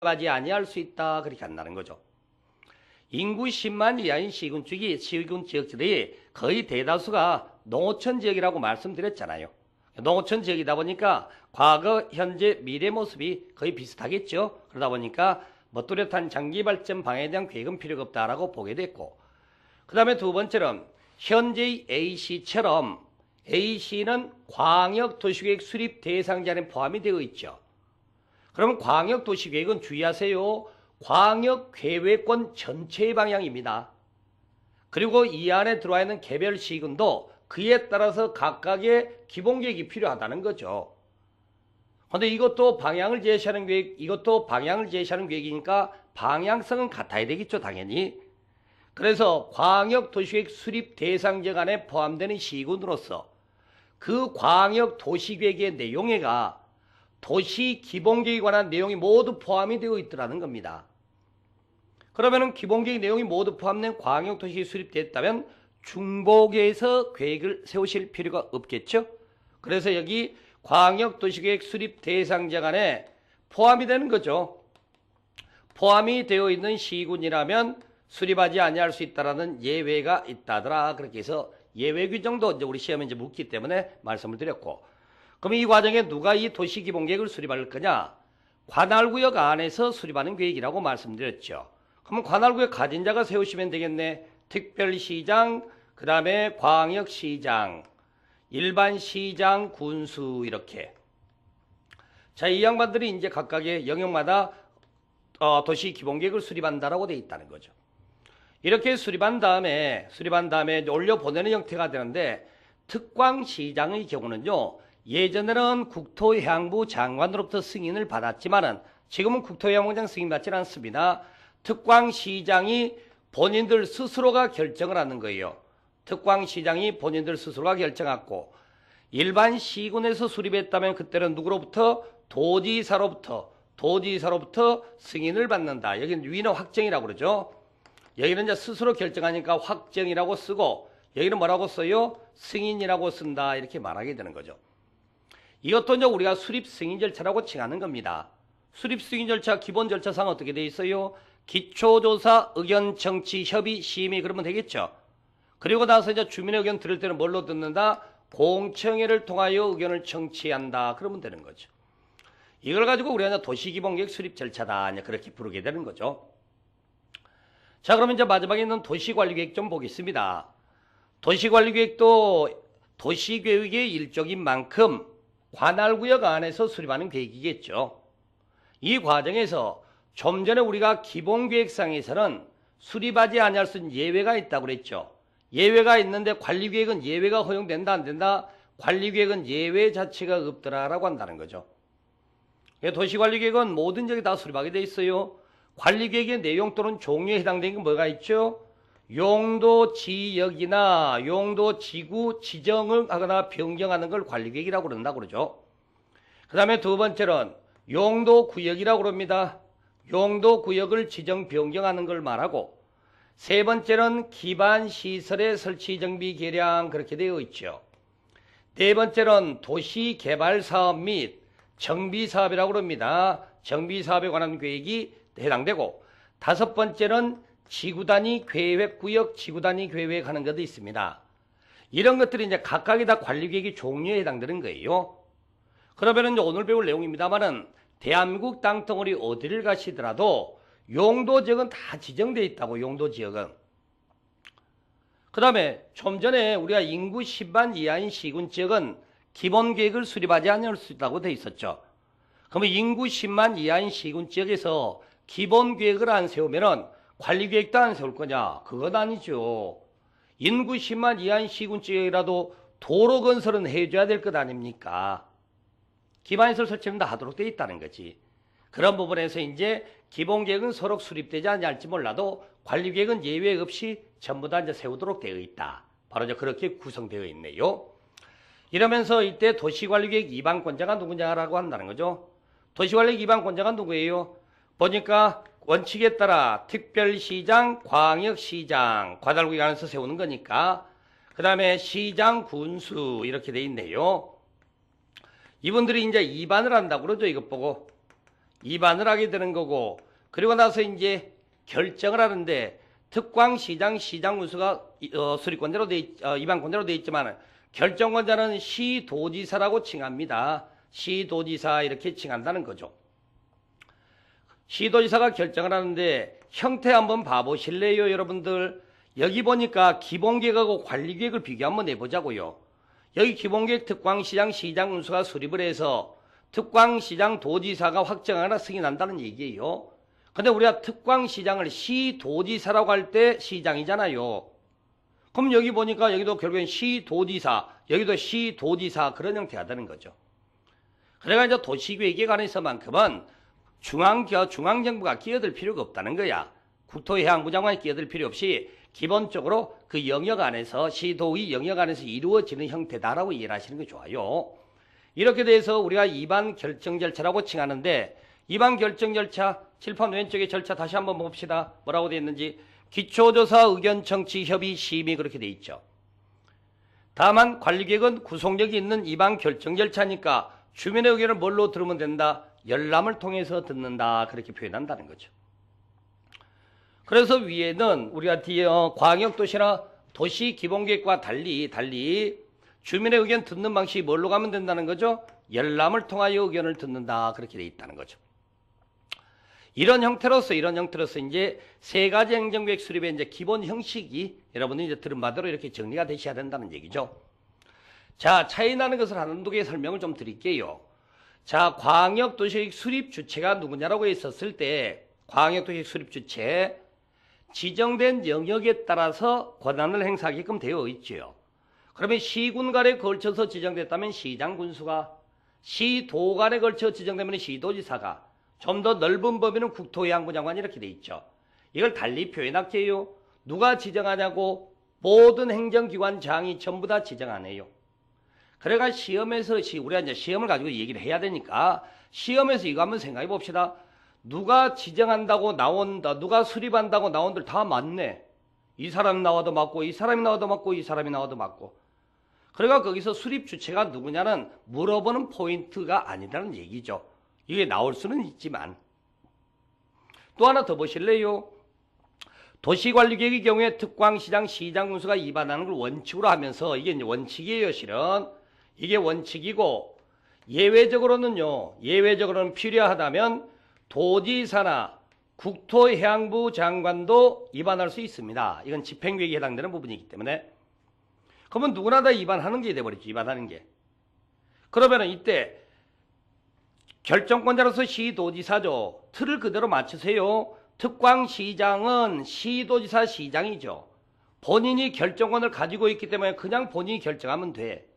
수립하지 아니할 수 있다. 그렇게 한다는 거죠. 인구 10만 이하인 시군 지역들이 거의 대다수가 농어촌 지역이라고 말씀드렸잖아요. 농어촌 지역이다 보니까 과거, 현재, 미래 모습이 거의 비슷하겠죠. 그러다 보니까 뚜렷한 장기발전 방향에 대한 계획은 필요가 없다라고 보게 됐고, 그 다음에 두 번째는 현재의 A시처럼 A시는 광역도시계획 수립 대상자 안에 포함이 되어 있죠. 그러면 광역도시계획은 주의하세요. 광역계획권 전체의 방향입니다. 그리고 이 안에 들어와 있는 개별 시군도 그에 따라서 각각의 기본계획이 필요하다는 거죠. 그런데 이것도 방향을 제시하는 계획, 이것도 방향을 제시하는 계획이니까 방향성은 같아야 되겠죠, 당연히. 그래서 광역도시계획 수립 대상자 안에 포함되는 시군으로서 그 광역도시계획의 내용에가 도시 기본계획에 관한 내용이 모두 포함이 되어 있더라는 겁니다. 그러면은 기본계획 내용이 모두 포함된 광역도시계획이 수립됐다면 중복에서 계획을 세우실 필요가 없겠죠? 그래서 여기 광역도시계획 수립 대상자 간에 포함이 되는 거죠. 포함이 되어 있는 시군이라면 수립하지 아니할 수 있다라는 예외가 있다더라. 그렇게 해서 예외 규정도 이제 우리 시험에 이제 묻기 때문에 말씀을 드렸고, 그럼 이 과정에 누가 이 도시기본계획을 수립할 거냐? 관할구역 안에서 수립하는 계획이라고 말씀드렸죠. 그럼 관할구역 가진 자가 세우시면 되겠네. 특별시장, 그 다음에 광역시장, 일반시장, 군수 이렇게. 자, 이 양반들이 이제 각각의 영역마다 도시기본계획을 수립한다라고 되어 있다는 거죠. 이렇게 수립한 다음에 올려보내는 형태가 되는데, 특광시장의 경우는요, 예전에는 국토해양부 장관으로부터 승인을 받았지만은 지금은 국토해양부장 승인 받지는 않습니다. 특광시장이 본인들 스스로가 결정을 하는 거예요. 특광시장이 본인들 스스로가 결정하고, 일반 시군에서 수립했다면 그때는 누구로부터? 도지사로부터 승인을 받는다. 여기는 위는 확정이라고 그러죠. 여기는 이제 스스로 결정하니까 확정이라고 쓰고, 여기는 뭐라고 써요? 승인이라고 쓴다. 이렇게 말하게 되는 거죠. 이것도 이제 우리가 수립 승인 절차라고 칭하는 겁니다. 수립 승인 절차 기본 절차상 어떻게 돼 있어요? 기초조사, 의견, 청취, 협의, 심의 그러면 되겠죠. 그리고 나서 이제 주민의 의견 들을 때는 뭘로 듣는다? 공청회를 통하여 의견을 청취한다. 그러면 되는 거죠. 이걸 가지고 우리가 이제 도시기본계획 수립 절차다. 이제 그렇게 부르게 되는 거죠. 자, 그러면 이제 마지막에 있는 도시관리계획 좀 보겠습니다. 도시관리계획도 도시계획의 일종인 만큼 관할구역 안에서 수립하는 계획이겠죠. 이 과정에서 좀 전에 우리가 기본계획상에서는 수립하지 아니할 수 있는 예외가 있다고 그랬죠. 예외가 있는데 관리계획은 예외가 허용된다 안 된다? 관리계획은 예외 자체가 없더라라고 한다는 거죠. 도시관리계획은 모든 지역에 다 수립하게 돼 있어요. 관리계획의 내용 또는 종류에 해당되는 게 뭐가 있죠? 용도지역이나 용도지구 지정을 하거나 변경하는 걸 관리계획이라고 그런다고 그러죠. 그 다음에 두 번째는 용도구역이라고 그럽니다. 용도구역을 지정 변경하는 걸 말하고, 세 번째는 기반시설의 설치 정비 개량 그렇게 되어 있죠. 네 번째는 도시개발사업 및 정비사업이라고 그럽니다. 정비사업에 관한 계획이 해당되고, 다섯 번째는 지구단위 계획구역, 지구단위 계획하는 것도 있습니다. 이런 것들이 이제 각각이 다 관리계획의 종류에 해당되는 거예요. 그러면 이제 오늘 배울 내용입니다만은 대한민국 땅덩어리 어디를 가시더라도 용도지역은 다 지정되어 있다고, 용도지역은. 그 다음에 좀 전에 우리가 인구 10만 이하인 시군지역은 기본계획을 수립하지 않을 수 있다고 되어 있었죠. 그러면 인구 10만 이하인 시군지역에서 기본계획을 안 세우면은 관리계획도 안 세울 거냐? 그건 아니죠. 인구 10만 이하인 시군지역이라도 도로 건설은 해줘야 될 것 아닙니까? 기반시설 설치는 다 하도록 되어 있다는 거지. 그런 부분에서 이제 기본계획은 서로 수립되지 않을지 몰라도 관리계획은 예외 없이 전부 다 이제 세우도록 되어 있다. 바로 이제 그렇게 구성되어 있네요. 이러면서 이때 도시관리계획 이반권자가 누구냐라고 한다는 거죠. 도시관리계획 이반권자가 누구예요? 보니까 원칙에 따라 특별시장, 광역시장, 관할구역 안에서 세우는 거니까, 그 다음에 시장, 군수 이렇게 돼 있네요. 이분들이 이제 이반을 한다고 그러죠. 이것 보고 입안을 하게 되는 거고, 그리고 나서 이제 결정을 하는데 특광시장 시장군수가 수립권자로 입안권자로 되어 있지만 결정권자는 시도지사라고 칭합니다. 시도지사 이렇게 칭한다는 거죠. 시도지사가 결정을 하는데 형태 한번 봐보실래요, 여러분들? 여기 보니까 기본계획하고 관리계획을 비교 한번 해보자고요. 여기 기본계획 특광시장 시장군수가 수립을 해서 특광시장 도지사가 확정하거나 승인한다는 얘기예요. 근데 우리가 특광시장을 시도지사라고 할 때 시장이잖아요. 그럼 여기 보니까 여기도 결국엔 시도지사, 여기도 시도지사 그런 형태가 되는 거죠. 그래가 이제 도시계획에 관해서만큼은 중앙정부가 끼어들 필요가 없다는 거야. 국토해양부 장관이 끼어들 필요 없이 기본적으로 그 영역 안에서 시도의 영역 안에서 이루어지는 형태다라고 이해를 하시는 게 좋아요. 이렇게 돼서 우리가 입안 결정 절차라고 칭하는데 입안 결정 절차 칠판 왼쪽의 절차 다시 한번 봅시다. 뭐라고 되어 있는지 기초조사 의견 청취 협의 심의 그렇게 되어 있죠. 다만 관리계획은 구속력이 있는 입안 결정 절차니까 주민의 의견을 뭘로 들으면 된다? 열람을 통해서 듣는다 그렇게 표현한다는 거죠. 그래서 위에는 우리가 뒤에 광역도시나 도시기본계획과 달리 주민의 의견 듣는 방식이 뭘로 가면 된다는 거죠? 열람을 통하여 의견을 듣는다 그렇게 되어 있다는 거죠. 이런 형태로서 이제 세 가지 행정계획 수립의 이제 기본 형식이 여러분들이 이제 들은 바대로 이렇게 정리가 되셔야 된다는 얘기죠. 자, 차이 나는 것을 한두 개 설명을 좀 드릴게요. 자, 광역도시계획 수립 주체가 누구냐라고 했었을 때 광역도시계획 수립 주체 지정된 영역에 따라서 권한을 행사하게끔 되어 있죠. 그러면 시군 간에 걸쳐서 지정됐다면 시장 군수가, 시도 간에 걸쳐 지정되면 시도지사가, 좀 더 넓은 범위는 국토해양부 장관이 이렇게 돼 있죠. 이걸 달리 표현할게요. 누가 지정하냐고 모든 행정기관장이 전부 다 지정하네요. 그래가 시험에서 우리가 이제 시험을 가지고 얘기를 해야 되니까 시험에서 이거 한번 생각해 봅시다. 누가 지정한다고 나온다, 누가 수립한다고 나온들 다 맞네. 이 사람 나와도 맞고, 이 사람이 나와도 맞고, 이 사람이 나와도 맞고. 그러니까 거기서 수립 주체가 누구냐는 물어보는 포인트가 아니라는 얘기죠. 이게 나올 수는 있지만. 또 하나 더 보실래요? 도시관리계획의 경우에 특광시장, 시장군수가 입안하는 걸 원칙으로 하면서 이게 이제 원칙이에요, 실은. 이게 원칙이고 예외적으로는 필요하다면 도지사나 국토해양부 장관도 입안할 수 있습니다. 이건 집행계획에 해당되는 부분이기 때문에. 그러면 누구나 다 입안하는 게 돼버리죠. 입안하는 게. 그러면은 이때 결정권자로서 시도지사죠. 틀을 그대로 맞추세요. 특광시장은 시도지사 시장이죠. 본인이 결정권을 가지고 있기 때문에 그냥 본인이 결정하면 돼.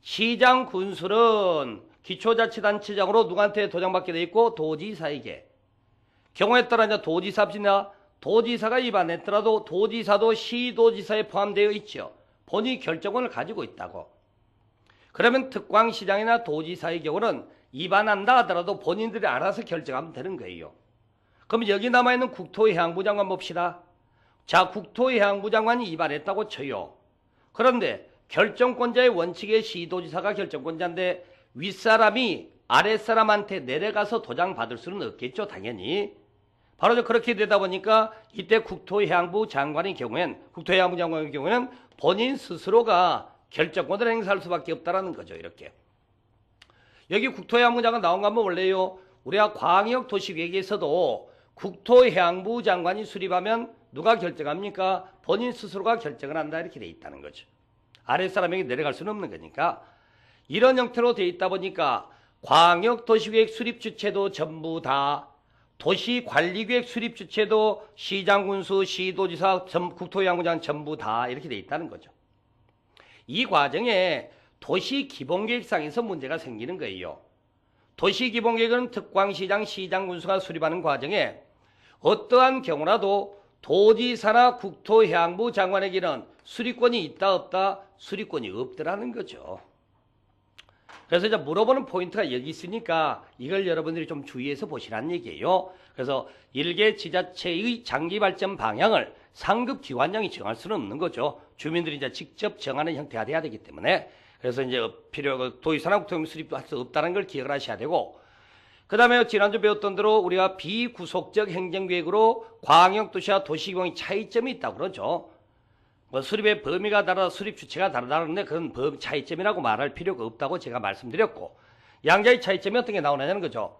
시장 군수는 기초자치단체장으로 누구한테 도장받게 돼 있고 도지사에게. 경우에 따라 이제 도지사가 입안했더라도 도지사도 시도지사에 포함되어 있죠. 본인이 결정권을 가지고 있다고. 그러면 특광시장이나 도지사의 경우는 입안한다 하더라도 본인들이 알아서 결정하면 되는 거예요. 그럼 여기 남아있는 국토해양부 장관 봅시다. 자, 국토해양부 장관이 입안했다고 쳐요. 그런데 결정권자의 원칙에 시도지사가 결정권자인데 윗사람이 아랫사람한테 내려가서 도장 받을 수는 없겠죠, 당연히. 바로 그렇게 되다 보니까 이때 국토해양부 장관의 경우에는 본인 스스로가 결정권을 행사할 수밖에 없다라는 거죠, 이렇게. 여기 국토해양부 장관 나온 거 한번 볼래요? 우리가 광역도시계획에서도 국토해양부 장관이 수립하면 누가 결정합니까? 본인 스스로가 결정을 한다 이렇게 돼 있다는 거죠. 아랫사람에게 내려갈 수는 없는 거니까. 이런 형태로 돼 있다 보니까 광역도시계획 수립 주체도 전부 다 도시관리계획 수립 주체도 시장군수, 시도지사, 국토해양부 장관 전부 다 이렇게 돼 있다는 거죠. 이 과정에 도시기본계획상에서 문제가 생기는 거예요. 도시기본계획은 특광시장, 시장군수가 수립하는 과정에 어떠한 경우라도 도지사나 국토해양부 장관에게는 수립권이 있다 없다? 수립권이 없더라는 거죠. 그래서 이제 물어보는 포인트가 여기 있으니까 이걸 여러분들이 좀 주의해서 보시라는 얘기예요. 그래서 일개 지자체의 장기 발전 방향을 상급 기관장이 정할 수는 없는 거죠. 주민들이 이제 직접 정하는 형태가 돼야 되기 때문에. 그래서 이제 도지사나 국토해양부 수립할 수 없다는 걸 기억을 하셔야 되고, 그 다음에 지난주 배웠던 대로 우리가 비구속적 행정계획으로 광역도시와 도시기본의 차이점이 있다고 그러죠. 뭐 수립의 범위가 다르다, 수립 주체가 다르다는데 그건 차이점이라고 말할 필요가 없다고 제가 말씀드렸고, 양자의 차이점이 어떤 게 나오느냐는 거죠.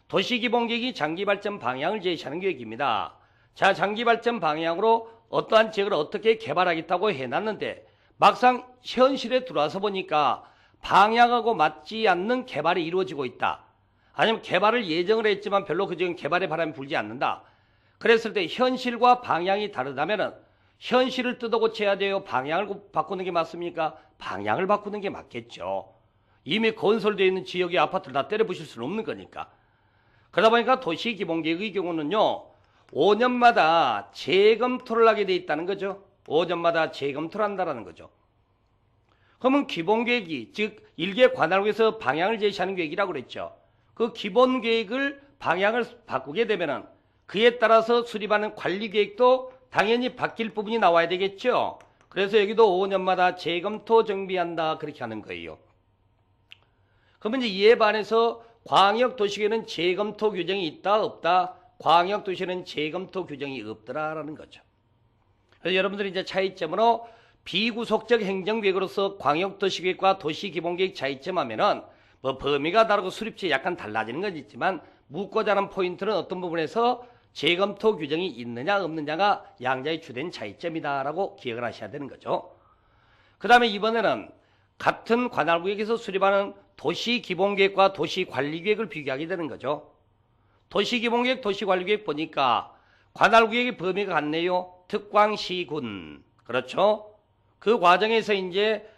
도시기본계획이 장기발전 방향을 제시하는 계획입니다. 자, 장기발전 방향으로 어떠한 지역을 어떻게 개발하겠다고 해놨는데 막상 현실에 들어와서 보니까 방향하고 맞지 않는 개발이 이루어지고 있다. 아니면 개발을 예정을 했지만 별로 그 지역은 개발의 바람이 불지 않는다. 그랬을 때 현실과 방향이 다르다면 현실을 뜯어고쳐야 돼요? 방향을 바꾸는 게 맞습니까? 방향을 바꾸는 게 맞겠죠. 이미 건설되어 있는 지역의 아파트를 다 때려 부실 수는 없는 거니까. 그러다 보니까 도시기본계획의 경우는요, 5년마다 재검토를 하게 돼 있다는 거죠. 5년마다 재검토를 한다는 거죠. 그러면 기본계획이, 즉 1개 관할구에서 방향을 제시하는 계획이라고 그랬죠. 그 기본계획을 방향을 바꾸게 되면은 그에 따라서 수립하는 관리계획도 당연히 바뀔 부분이 나와야 되겠죠. 그래서 여기도 5년마다 재검토 정비한다, 그렇게 하는 거예요. 그러면 이제 이에 반해서 광역도시계획은 재검토 규정이 있다 없다? 광역도시는 재검토 규정이 없더라라는 거죠. 그래서 여러분들이 이제 차이점으로 비구속적 행정계획으로서 광역도시계획과 도시기본계획 차이점하면은 뭐 범위가 다르고 수립치 약간 달라지는 건 있지만 묻고자 하는 포인트는 어떤 부분에서 재검토 규정이 있느냐 없느냐가 양자의 주된 차이점이다라고 기억을 하셔야 되는 거죠. 그 다음에 이번에는 같은 관할구역에서 수립하는 도시기본계획과 도시관리계획을 비교하게 되는 거죠. 도시기본계획, 도시관리계획 보니까 관할구역의 범위가 같네요. 특광시군. 그렇죠? 그 과정에서 이제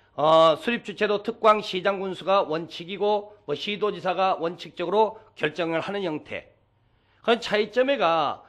수립주체도 특광시장군수가 원칙이고 뭐 시도지사가 원칙적으로 결정을 하는 형태. 그 차이점에가